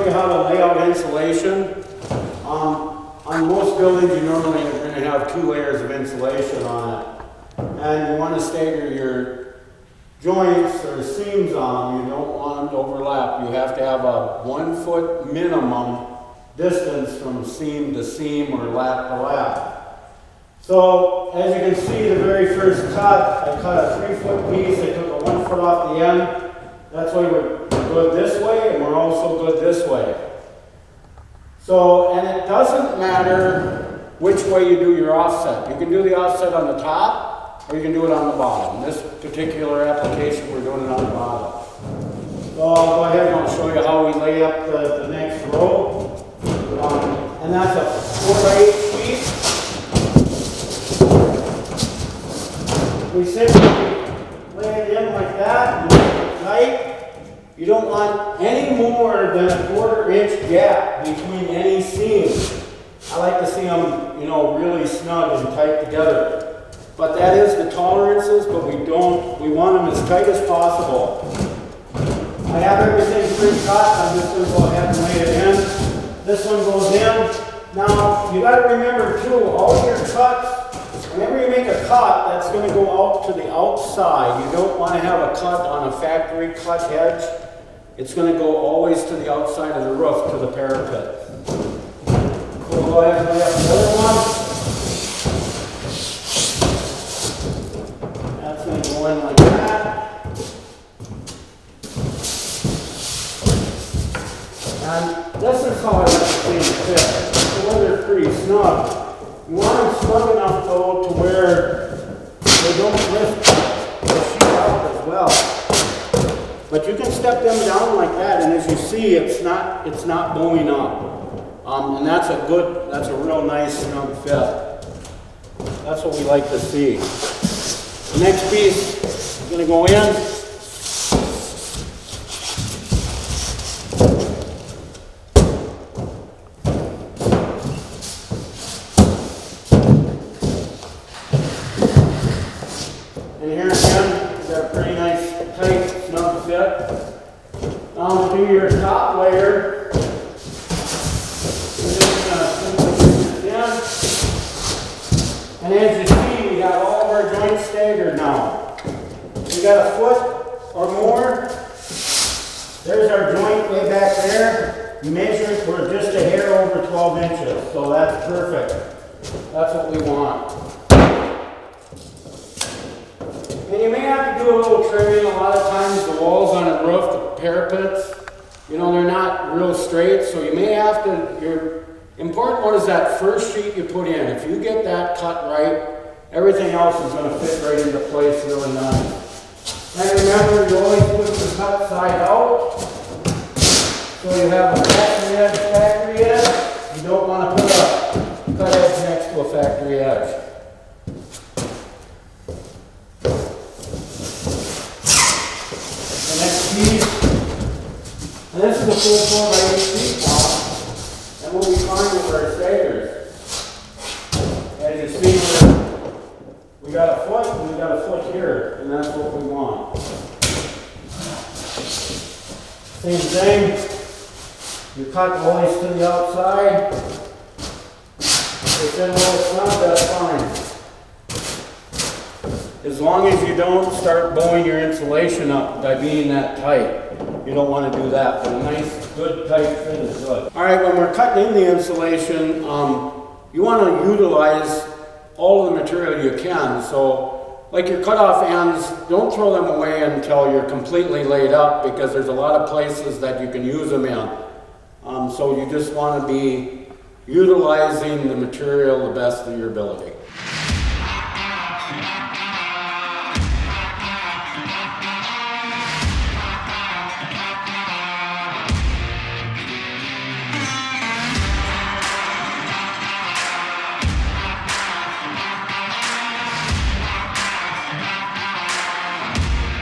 you how to lay out insulation. On most buildings, you normally are going to have 2 layers of insulation on it. And you want to stagger your joints or seams on them. You don't want them to overlap. You have to have a 1 foot minimum distance from seam to seam or lap to lap. So as you can see, the very first cut, I cut a 3 foot piece. I took a 1 foot off the end. That's why we're good this way, and we're also good this way. So, and it doesn't matter which way you do your offset. You can do the offset on the top, or you can do it on the bottom. In this particular application, we're doing it on the bottom. So I'll go ahead and I'll show you how we lay up the next row. And that's a 4x8 sheet. We simply lay it in like that, tight. You don't want any more than a 1/4 inch gap between any seams. I like to see them, really snug and tight together. But that is the tolerances, but we want them as tight as possible. I have everything pre-cut. I'm just going to go ahead and lay it in. This one goes in. Now, you got to remember too, all of your cuts, whenever you make a cut, that's going to go out to the outside. You don't want to have a cut on a factory cut edge. It's going to go always to the outside of the roof, to the parapet. We'll go ahead and lay up the other one. That's going to go in like that. And this is how I like to see them fit. So when they're pretty snug, you want them snug enough though to where they don't lift the sheet out as well. But you can step them down like that, and as you see, it's not bowing up. And that's a real nice snug fit. That's what we like to see. The next piece is going to go in. And here again, we've got a pretty nice, tight, snug fit. Now to do your top layer, we're just going to simply put this in. And as you see, we got all of our joints staggered now. We got a foot or more. There's our joint way back there. You measure it, we're just a hair over 12 inches, so that's perfect. That's what we want. And you may have to do a little trimming. A lot of times the walls on a roof, the parapets, they're not real straight, so you may have to, your important one is that first sheet you put in. If you get that cut right, everything else is going to fit right into place really nice. And remember, you always put the cut side out, so you have a factory edge. You don't want to put a cut edge next to a factory edge. And this is a full 4x8 sheet now, and what we find with our staggers. As you see, we got a foot and we got a foot here, and that's what we want. Same thing, you cut always to the outside. If it's in where it's not, that's fine. As long as you don't start bowing your insulation up by being that tight. You don't want to do that, but a nice, good, tight fit is good. All right, when we're cutting in the insulation, you want to utilize all of the material you can. So, like your cutoff ends, don't throw them away until you're completely laid up, because there's a lot of places that you can use them in. So you just want to be utilizing the material the best of your ability.